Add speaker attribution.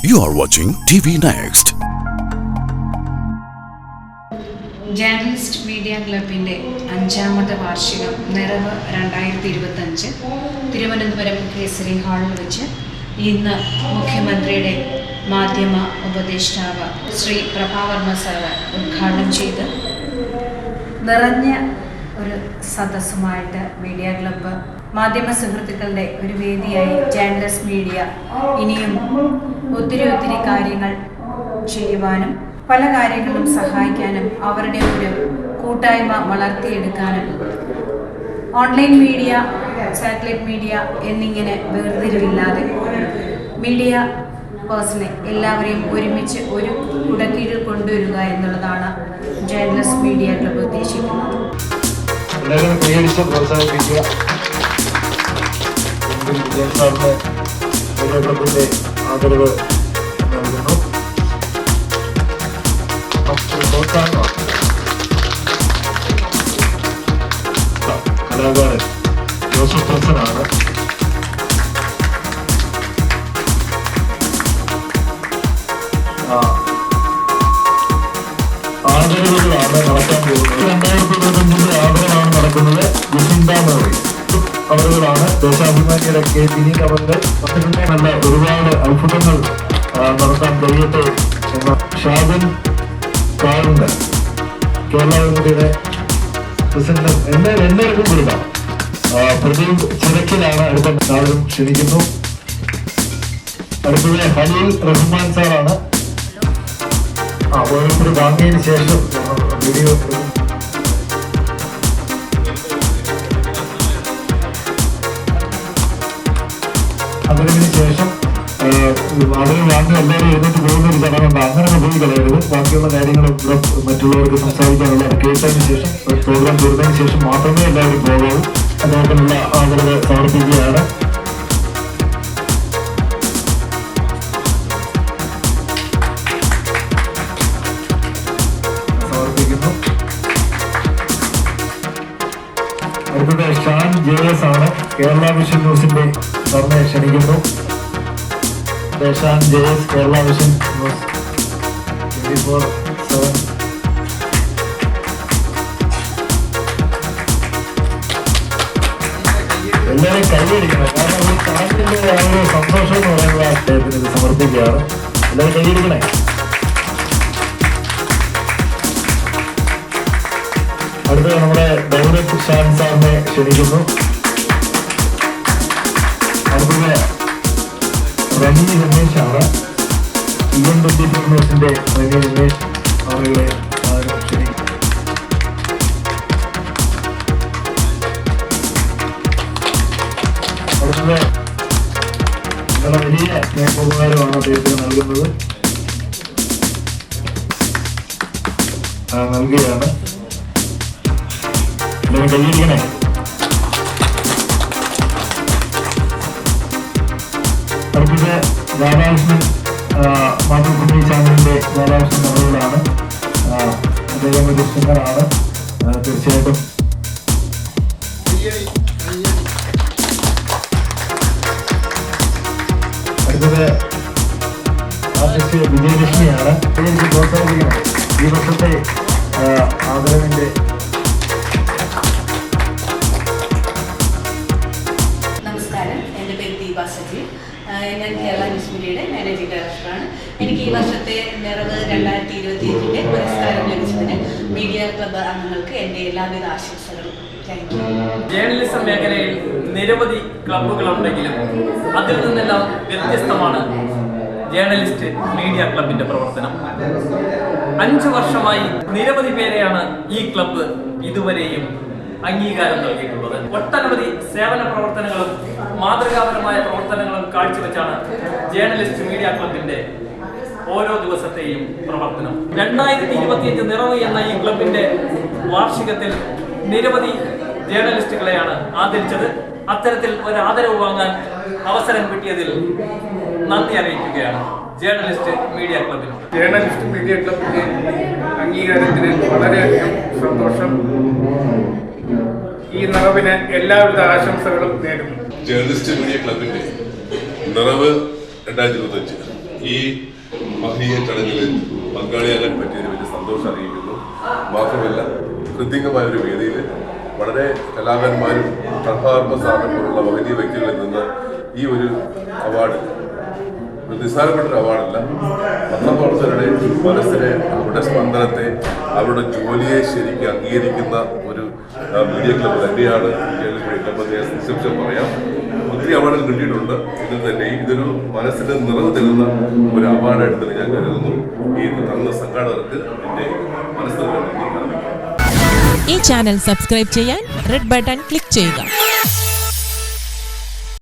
Speaker 1: You are watching TV Next.
Speaker 2: Journalist media ക്ലബിൻ്റെ 5ാമത്തെ വാർഷികം നിറവ് 2025 തിരുവനന്തപുരം കേസരി ഹാളിൽ വെച്ച് ഇന്ന് മുഖ്യമന്ത്രിയുടെ മാധ്യമ ഉപദേഷ്ടാവ് ശ്രീ പ്രഭാവർമ്മ സാർ ഉദ്ഘാടനം ചെയ്ത് നിറഞ്ഞ ഒരു സദസ്സുമായിട്ട് മീഡിയ ക്ലബ്ബ് മാധ്യമ സുഹൃത്തുക്കളുടെ ഒരു വേദിയായി ജേർണലിസ്റ്റ് മീഡിയ ഇനിയും ഒത്തിരി കാര്യങ്ങൾ ചെയ്യുവാനും പല കാര്യങ്ങളും സഹായിക്കാനും അവരുടെ ഒരു കൂട്ടായ്മ വളർത്തിയെടുക്കാനും ഓൺലൈൻ മീഡിയ, സാറ്റലൈറ്റ് മീഡിയ എന്നിങ്ങനെ വേർതിരിവില്ലാതെ മീഡിയ പേഴ്സണെ എല്ലാവരെയും ഒരുമിച്ച് ഒരു കുടക്കീഴിൽ കൊണ്ടുവരിക എന്നുള്ളതാണ് ജേർണലിസ്റ്റ് മീഡിയ ക്ലബ്ബ് ഉദ്ദേശിക്കുന്നത്.
Speaker 3: ആദരവ് നൽകുന്നു. കലാകാരൻ ജോസഫ് ഹസനാണ്. ആദരവുകളാണ് നടക്കാൻ പോകുന്നത്. 2025 ആദരവാണ് നടക്കുന്നത്. അവരുകളാണ് ദേശാഭിമാനിയുടെ കെ ദിനീക് അവர்கள் നല്ല ഒരുപാട് അത്ഭുതങ്ങൾ നടത്താൻ കഴിയട്ടെ എന്ന ഷാജൻ കാറുണ്ട്. കേരള യൂണിയുടെ പ്രസിഡന്റ് എല്ലാവർക്കും കൊടുക്കാം. പ്രദീപ് ചിറക്കിലാണ് അടുത്ത എല്ലാവരും ക്ഷണിക്കുന്നു. അടുത്തത് ഹലീൽ റഹ്മാൻ സാറാണ്. ഓരോരുത്തർ വാങ്ങിയതിന് ശേഷം വീഡിയോ അതിനു ശേഷം അതിന് വാങ്ങി എല്ലാവരും എഴുന്നേറ്റ് പോകുന്ന ഒരു ചടങ്ങുണ്ട്. അങ്ങനെ പോയി കളയരുത്. ബാക്കിയുള്ള കാര്യങ്ങൾ മറ്റുള്ളവർക്ക് സംസാരിക്കാനുള്ള കേട്ടതിന് ശേഷം പ്രോഗ്രാം തീർന്നതിന് ശേഷം മാത്രമേ എല്ലാവരും പോകാവൂ. അദ്ദേഹത്തിനുള്ള ആദരവ് സമർപ്പിക്കുകയാണ്. സമർപ്പിക്കുന്നു. അടുത്തത് ഷാൻ JS ആണ്. കേരള വിഷൻ ന്യൂസിന്റെ സാറിനെ ക്ഷണിക്കുന്നു. Shan JS, Kerala vision news 24/7. എല്ലാവരും കൈയടിക്കണം. കാരണം ഈ കളത്തിന്റെ ആ ഒരു സന്തോഷം എന്ന് പറയുന്നത് അദ്ദേഹത്തിന് ഇത് സമർപ്പിക്കുകയാണ്. എല്ലാവരും കൈയടിക്കണേ. അടുത്തത് നമ്മുടെ ഡയറക്ടർ ഷാൻ സാറിനെ ക്ഷണിക്കുന്നു. അടുത്തത് റണി രമേശ് ആണ്. EN24 ന്യൂസിന്റെ റണി രമേശ് അവരുടെ ക്ഷണിക്കുന്നു. അടുത്തത് നിങ്ങളെ വലിയ സ്നേഹോപകാരമാണ് അദ്ദേഹത്തിന് നൽകുന്നത്. നൽകുകയാണ്. എല്ലാവരും കൈയടിക്കണേ. അടുത്തത് രാധാകൃഷ്ണൻ മാതൃഭൂമി ചാനലിന്റെ രാധാകൃഷ്ണൻ അവர்களാണ്. അദ്ദേഹം ഒരു സിംഗറാണ്. തീർച്ചയായിട്ടും അടുത്തത് ആർട്ടിസ്റ്റ് വിജയലക്ഷ്മിയാണ്. എനിക്ക് പ്രോത്സാഹിപ്പിക്കണം. ഈ വർഷത്തെ ആദരവിന്റെ
Speaker 4: ഞാൻ കേരള ന്യൂസ് മീഡിയയുടെ മാനേജിംഗ് ഡയറക്ടറാണ്. എനിക്ക് ഈ വർഷത്തെ നിറവ് 2025 പുരസ്കാരം ലഭിച്ചതിന് മീഡിയ ക്ലബ്ബ് അംഗങ്ങൾക്ക് എൻ്റെ എല്ലാവിധ ആശംസകളും.
Speaker 5: ജേർണലിസം മേഖലയിൽ നിരവധി ക്ലബ്ബുകളുണ്ടെങ്കിലും അതിൽ നിന്നെല്ലാം വ്യത്യസ്തമാണ് ജേർണലിസ്റ്റ് മീഡിയ ക്ലബിന്റെ പ്രവർത്തനം. 5 വർഷമായി നിരവധി പേരെയാണ് ഈ ക്ലബ്ബ് ഇതുവരെയും അംഗീകാരം നൽകിയിട്ടുള്ളത്. ഒട്ടനവധി സേവന പ്രവർത്തനങ്ങളും മാതൃകാപരമായ പ്രവർത്തനങ്ങളും കാഴ്ചവെച്ചാണ് ജേർണലിസ്റ്റ് മീഡിയ ക്ലബിന്റെ ഓരോ ദിവസത്തെയും പ്രവർത്തനം. 2025 നിറവ് എന്ന ഈ ക്ലബിന്റെ വാർഷികത്തിൽ നിരവധി ജേർണലിസ്റ്റുകളെയാണ് ആദരിച്ചത്. അത്തരത്തിൽ ഒരു ആദരവ് വാങ്ങാൻ അവസരം കിട്ടിയതിൽ നന്ദി അറിയിക്കുകയാണ് ജേർണലിസ്റ്റ് മീഡിയ ക്ലബിനോട്.
Speaker 6: ജേർണലിസ്റ്റ് മീഡിയ ക്ലബിന്റെ അംഗീകാരത്തിന് വളരെയധികം സന്തോഷം. ഈ നിറവിന് എല്ലാവിധ ആശംസകളും നേരുന്നു.
Speaker 7: ജേർണലിസ്റ്റ് മീഡിയ ക്ലബിന്റെ നിറവ് 2025 ഈ മഹനീയ ചടങ്ങിൽ പങ്കാളിയാകാൻ പറ്റിയതിന് വലിയ സന്തോഷം അറിയിക്കുന്നു. മാത്രമല്ല കൃത്യമായ ഒരു വേദിയിൽ വളരെ കലാകാരന്മാരും പ്രഭാകർമ്മ സാറിനെ പോലുള്ള മഹനീയ വ്യക്തികളിൽ നിന്ന് ഈ ഒരു അവാർഡ് നിസ്സാരപ്പെട്ട ഒരു അവാർഡല്ല. പത്രപ്രവർത്തകരുടെ മനസ്സിനെ, അവരുടെ സ്പന്ദനത്തെ, അവരുടെ ജോലിയെ ശരിക്കും അംഗീകരിക്കുന്ന ഒരു മീഡിയ ക്ലബ്ബ് തന്നെയാണ് മീഡിയ ക്ലബ്ബ്. നിസ്സംശയം പറയാം, ഒത്തിരി അവാർഡുകൾ കിട്ടിയിട്ടുണ്ട്. ഇതിൽ തന്നെ ഇതൊരു മനസ്സിന് നിറവ് തരുന്ന ഒരു അവാർഡായിട്ട് തന്നെ ഞാൻ കരുതുന്നു. ഈ തന്ന സംഘാടകർക്ക് എൻ്റെ മനസ്സിൽ
Speaker 8: ഈ ചാനൽ സബ്സ്ക്രൈബ് ചെയ്യാൻ റെഡ് ബട്ടൺ ക്ലിക്ക് ചെയ്യുക.